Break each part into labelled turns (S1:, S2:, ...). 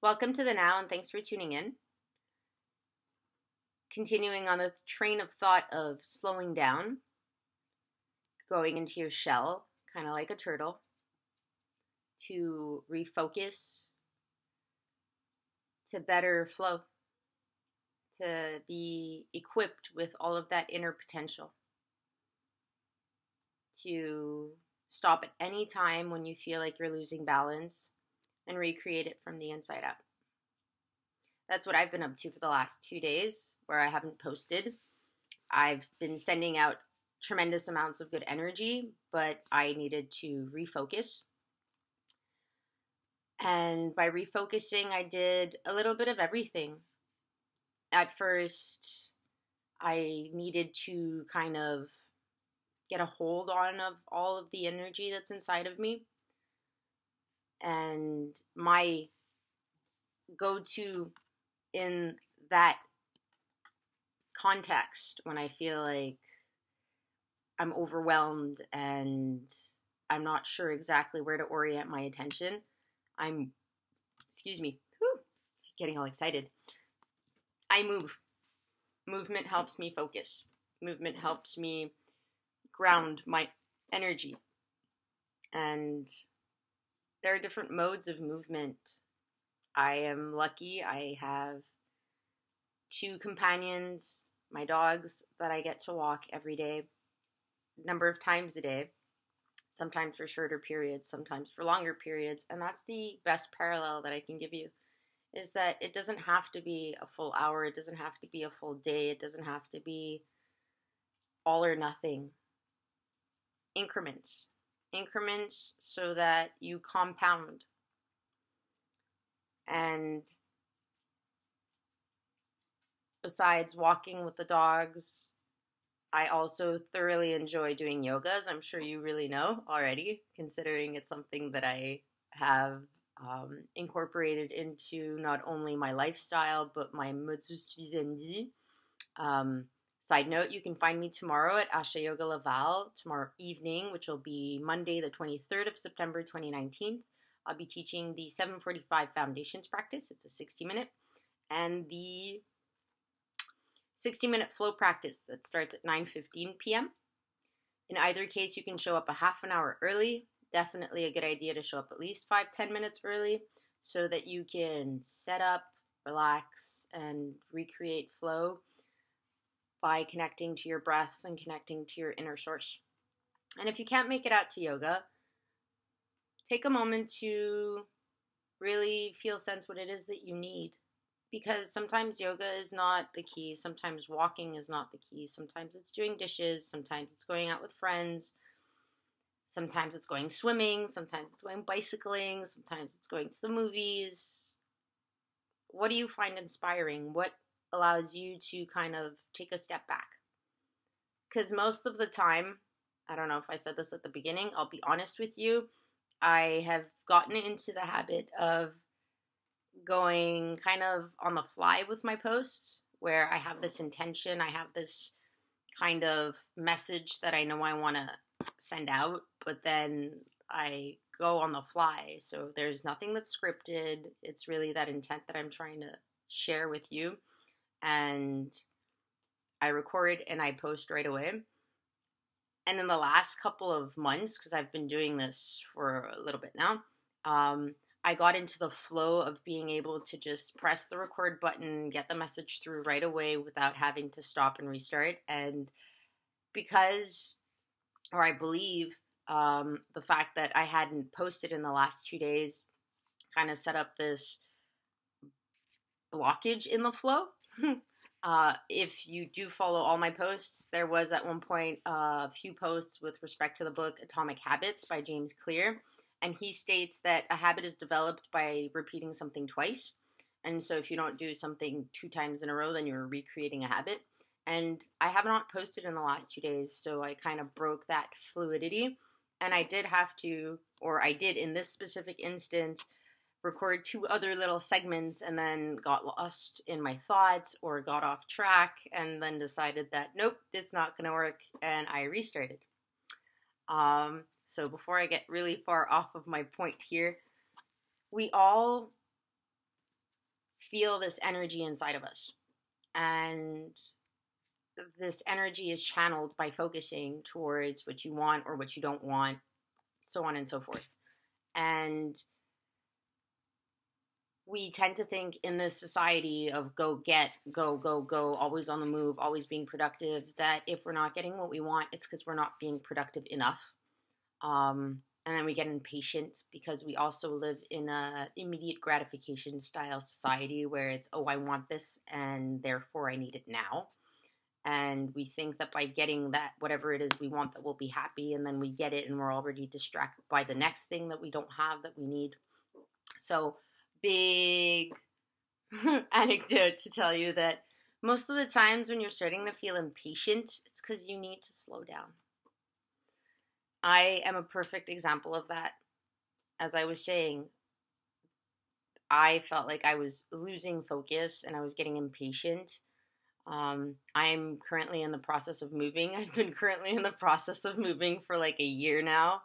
S1: Welcome to the Now, and thanks for tuning in. Continuing on the train of thought of slowing down, going into your shell, kind of like a turtle, to refocus, to better flow, to be equipped with all of that inner potential, to stop at any time when you feel like you're losing balance and recreate it from the inside out. That's what I've been up to for the last 2 days where I haven't posted. I've been sending out tremendous amounts of good energy, but I needed to refocus. And by refocusing, I did a little bit of everything. At first, I needed to kind of get a hold on of all of the energy that's inside of me. And my go-to in that context, when I feel like I'm overwhelmed and I'm not sure exactly where to orient my attention, getting all excited. I move. Movement helps me focus. Movement helps me ground my energy. And there are different modes of movement. I am lucky. I have 2 companions, my dogs, that I get to walk every day, a number of times a day, sometimes for shorter periods, sometimes for longer periods. And that's the best parallel that I can give you, is that it doesn't have to be a full hour. It doesn't have to be a full day. It doesn't have to be all or nothing. Increments. Increments so that you compound. And besides walking with the dogs, I also thoroughly enjoy doing yoga, as I'm sure you really know already, considering it's something that I have incorporated into not only my lifestyle, but my mode de suivi. Side note, you can find me tomorrow at Asha Yoga Laval, tomorrow evening, which will be Monday, the 23rd of September, 2019. I'll be teaching the 745 Foundations practice. It's a 60-minute. And the 60-minute flow practice that starts at 9:15 p.m. In either case, you can show up a half an hour early. Definitely a good idea to show up at least 5-10 minutes early so that you can set up, relax, and recreate flow by connecting to your breath and connecting to your inner source. And if you can't make it out to yoga, take a moment to really sense what it is that you need. Because sometimes yoga is not the key. Sometimes walking is not the key. Sometimes it's doing dishes. Sometimes it's going out with friends. Sometimes it's going swimming. Sometimes it's going bicycling. Sometimes it's going to the movies. What do you find inspiring? What allows you to kind of take a step back? Because most of the time, I don't know if I said this at the beginning, I'll be honest with you, I have gotten into the habit of going kind of on the fly with my posts, where I have this intention, I have this kind of message that I know I want to send out, but then I go on the fly. So there's nothing that's scripted. It's really that intent that I'm trying to share with you. And I record and I post right away. And in the last couple of months, because I've been doing this for a little bit now, I got into the flow of being able to just press the record button, get the message through right away without having to stop and restart. And because, or I believe, the fact that I hadn't posted in the last 2 days kind of set up this blockage in the flow. If you do follow all my posts, there was at one point a few posts with respect to the book Atomic Habits by James Clear. And he states that a habit is developed by repeating something twice. And so if you don't do something 2 times in a row, then you're recreating a habit. And I have not posted in the last 2 days, so I kind of broke that fluidity. And I did have to, or I did in this specific instance, record 2 other little segments and then got lost in my thoughts or got off track and then decided that, nope, it's not going to work, and I restarted. So before I get really far off of my point here, we all feel this energy inside of us. And this energy is channeled by focusing towards what you want or what you don't want, so on and so forth. And we tend to think in this society of go get, go, go, go, always on the move, always being productive, that if we're not getting what we want, it's because we're not being productive enough. And then we get impatient because we also live in a immediate gratification style society where it's, oh, I want this and therefore I need it now. And we think that by getting that, whatever it is we want, that we'll be happy, and then we get it and we're already distracted by the next thing that we don't have that we need. So, big anecdote to tell you that most of the times when you're starting to feel impatient, it's because you need to slow down. I am a perfect example of that. As I was saying, I felt like I was losing focus and I was getting impatient. I'm currently in the process of moving. I've been currently in the process of moving for like a year now.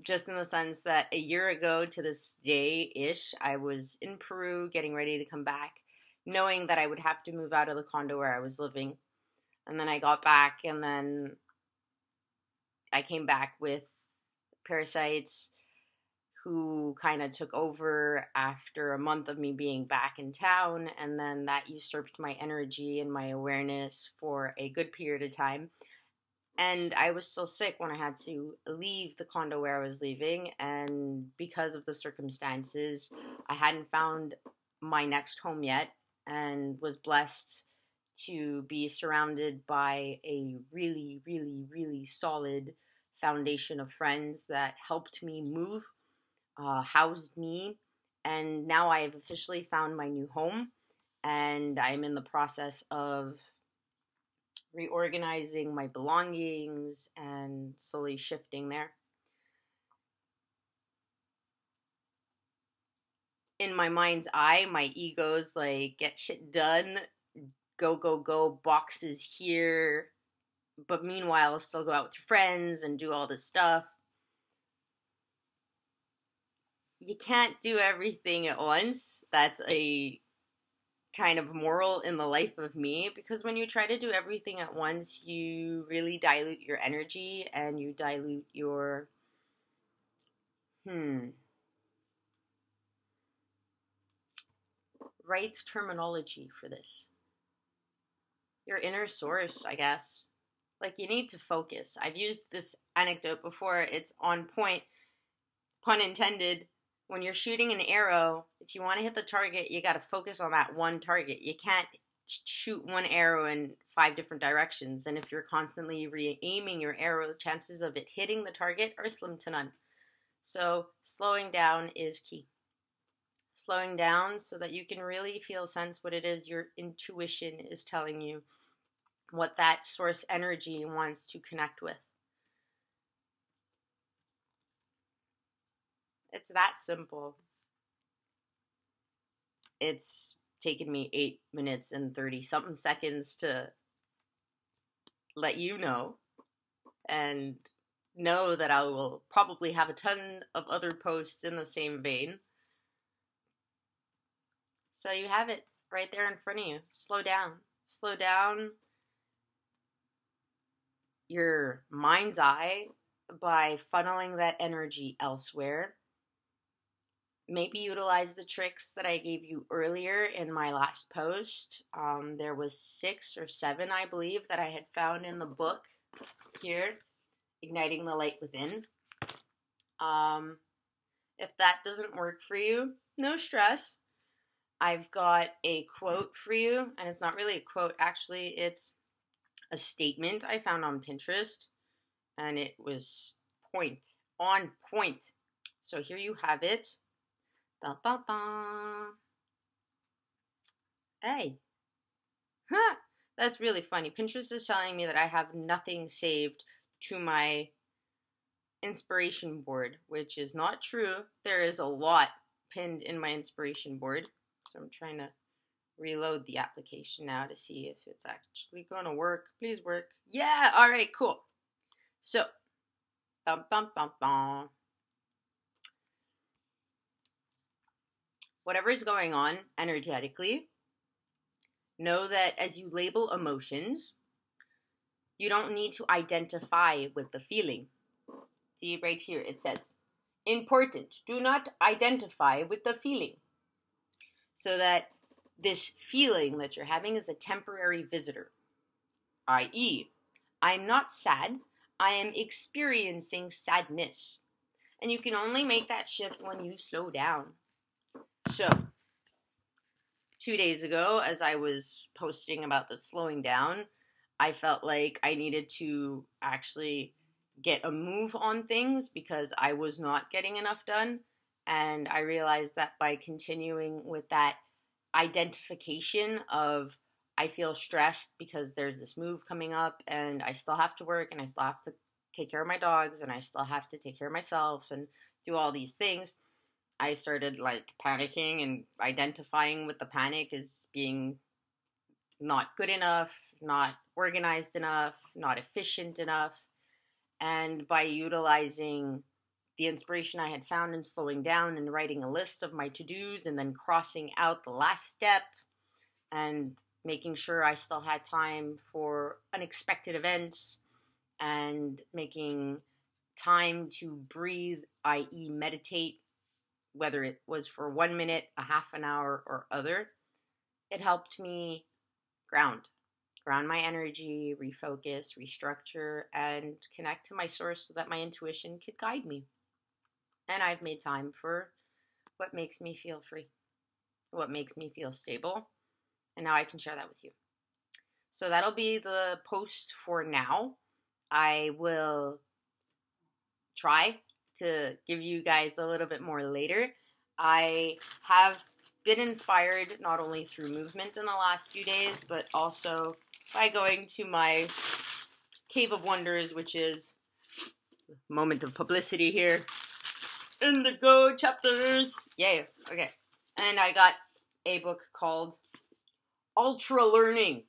S1: Just in the sense that a year ago to this day-ish, I was in Peru getting ready to come back, knowing that I would have to move out of the condo where I was living. And then I got back, and then I came back with parasites who kind of took over after a month of me being back in town, and then that usurped my energy and my awareness for a good period of time. And I was still sick when I had to leave the condo where I was leaving, and because of the circumstances, I hadn't found my next home yet, and was blessed to be surrounded by a really, really, really solid foundation of friends that helped me move, housed me, and now I have officially found my new home, and I'm in the process of reorganizing my belongings and slowly shifting there. In my mind's eye, my ego's like, get shit done, go, go, go, boxes here, but meanwhile, I'll still go out with your friends and do all this stuff. You can't do everything at once. That's a kind of moral in the life of me, because when you try to do everything at once, you really dilute your energy and you dilute your right terminology for this. Your inner source, I guess. Like, you need to focus. I've used this anecdote before. It's on point, pun intended. When you're shooting an arrow, if you want to hit the target, you got to focus on that one target. You can't shoot one arrow in 5 different directions. And if you're constantly re-aiming your arrow, chances of it hitting the target are slim to none. So slowing down is key. Slowing down so that you can really sense what it is your intuition is telling you, what that source energy wants to connect with. It's that simple. It's taken me 8 minutes and 30 something seconds to let you know, and know that I will probably have a ton of other posts in the same vein. So you have it right there in front of you. Slow down. Slow down your mind's eye by funneling that energy elsewhere. Maybe utilize the tricks that I gave you earlier in my last post. There was 6 or 7, I believe, that I had found in the book here, Igniting the Light Within. If that doesn't work for you, no stress. I've got a quote for you, and it's not really a quote, actually, it's a statement I found on Pinterest, and it was on point. So here you have it. Da, da, da. Hey. Huh. That's really funny. Pinterest is telling me that I have nothing saved to my inspiration board, which is not true. There is a lot pinned in my inspiration board. So I'm trying to reload the application now to see if it's actually going to work. Please work. Yeah, all right, cool. So, bum, bum, bum, bum. whatever is going on energetically, know that as you label emotions, you don't need to identify with the feeling. See right here, it says, important, do not identify with the feeling. So that this feeling that you're having is a temporary visitor. I.e., I'm not sad, I am experiencing sadness. And you can only make that shift when you slow down. So, 2 days ago, as I was posting about the slowing down, I felt like I needed to actually get a move on things because I was not getting enough done. And I realized that by continuing with that identification of I feel stressed because there's this move coming up and I still have to work and I still have to take care of my dogs and I still have to take care of myself and do all these things, I started like panicking and identifying with the panic as being not good enough, not organized enough, not efficient enough. And by utilizing the inspiration I had found in slowing down and writing a list of my to-dos and then crossing out the last step and making sure I still had time for unexpected events and making time to breathe, i.e. meditate, whether it was for 1 minute, a half an hour, or other, it helped me ground my energy, refocus, restructure, and connect to my source so that my intuition could guide me. And I've made time for what makes me feel free, what makes me feel stable, and now I can share that with you. So that'll be the post for now. I will try to give you guys a little bit more later. I have been inspired not only through movement in the last few days, but also by going to my Cave of Wonders, which is a moment of publicity here. Indigo chapters. Yay. Okay. And I got a book called Ultra Learning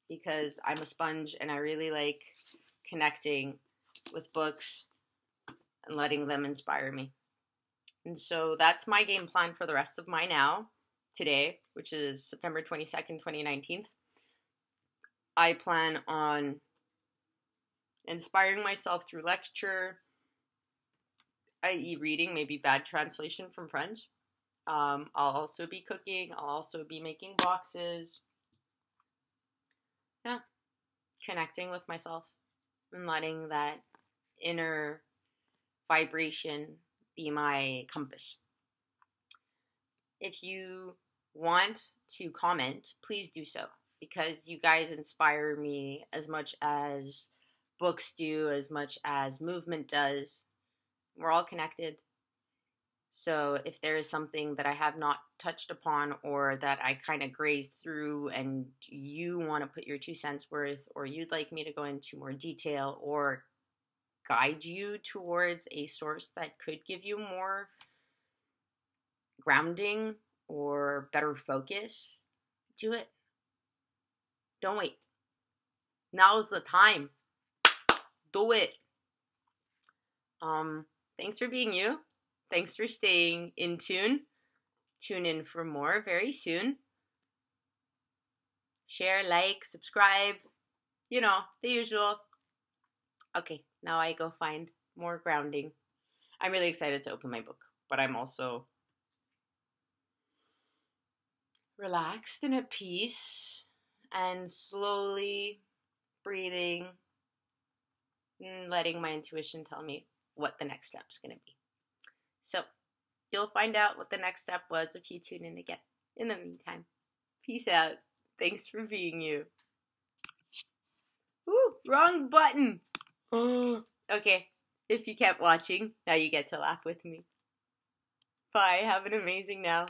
S1: because I'm a sponge and I really like connecting with books and letting them inspire me. And so that's my game plan for the rest of my now, today, which is September 22nd, 2019. I plan on inspiring myself through lecture, i.e. reading, maybe bad translation from French. I'll also be cooking. I'll also be making boxes. Yeah, connecting with myself and letting that inner vibration be my compass. If you want to comment, please do so, because you guys inspire me as much as books do, as much as movement does. We're all connected. So if there is something that I have not touched upon or that I kind of grazed through and you want to put your 2 cents worth, or you'd like me to go into more detail or guide you towards a source that could give you more grounding or better focus, do it. Don't wait. Now's the time. Do it. Thanks for being you. Thanks for staying in tune. Tune in for more very soon. Share, like, subscribe. You know, the usual. Okay, now I go find more grounding. I'm really excited to open my book, but I'm also relaxed and at peace and slowly breathing and letting my intuition tell me what the next step's going to be. So, you'll find out what the next step was if you tune in again. In the meantime, peace out. Thanks for being you. Ooh, wrong button. Okay, if you kept watching, now you get to laugh with me. Bye, have an amazing now.